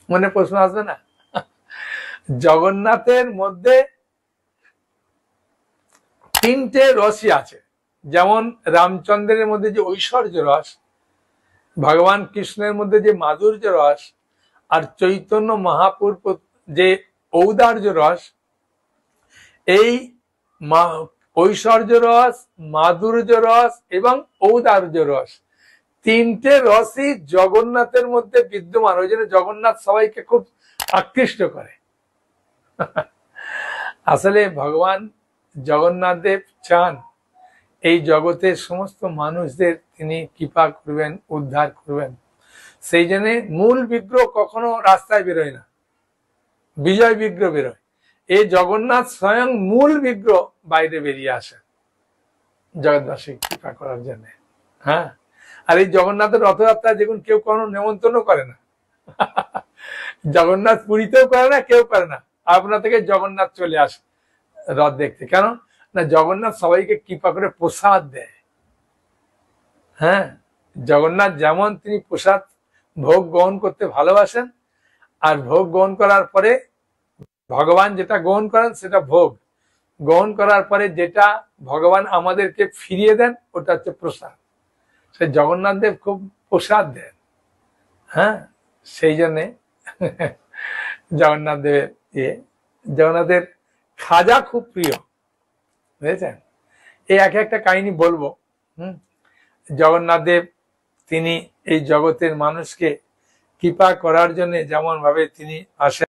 মনে প্রশ্ন আসবে না? জগন্নাথের মধ্যে তিনটে রসই আছে। যেমন রামচন্দ্রের মধ্যে যে ঐশ্বর্য রস, ভগবান কৃষ্ণের মধ্যে যে মাধুর্য রস, আর চৈতন্য মহাপুর যে ঔদার্য রস, এই ঐশ্বর্য রস, মাধুর্য রস এবং ঔদার্য রস, তিনটে রসই জগন্নাথের মধ্যে বিদ্যমান। ওই জন্য জগন্নাথ সবাইকে খুব আকৃষ্ট করে। আসলে ভগবান জগন্নাথ দেব চান এই জগতের সমস্ত মানুষদের তিনি কৃপা করবেন, উদ্ধার করবেন। সেই জন্য মূল বিগ্রহ কখনো রাস্তায় বেরোয় না, বিজয় বিগ্রহ বেরোয়। এই জগন্নাথ স্বয়ং মূল বিগ্রহ বাইরে বেরিয়ে আসে জগৎবাসী কৃপা করার জন্য। হ্যাঁ, আর এই জগন্নাথের রথযাত্রা দেখুন কেউ কোনো নেমন্তন্ন করে না। জগন্নাথ পুরীতেও করে না, কেউ করে না। আপনা থেকে জগন্নাথ চলে আসে রথ দেখতে। কেন না, জগন্নাথ সবাইকে কৃপা করে প্রসাদ দেয়। হ্যাঁ, জগন্নাথ যেমন তিনি প্রসাদ ভোগ গ্রহণ করতে ভালোবাসেন, আর ভোগ গ্রহণ করার পরে ভগবান যেটা গ্রহণ করেন সেটা ভোগ গ্রহণ করার পরে যেটা ভগবান আমাদেরকে ফিরিয়ে দেন ওটা হচ্ছে প্রসাদ। সে জগন্নাথ দেব খুব প্রসাদ দেন। হ্যাঁ, সেই জন্যে জগন্নাথ দেবের জগন্নাথের খাজা খুব প্রিয়, বুঝেছেন? এই এক একটা কাহিনী বলবো। জগন্নাথ দেব তিনি এই জগতের মানুষকে কৃপা করার জন্য যেমন ভাবে তিনি আসেন।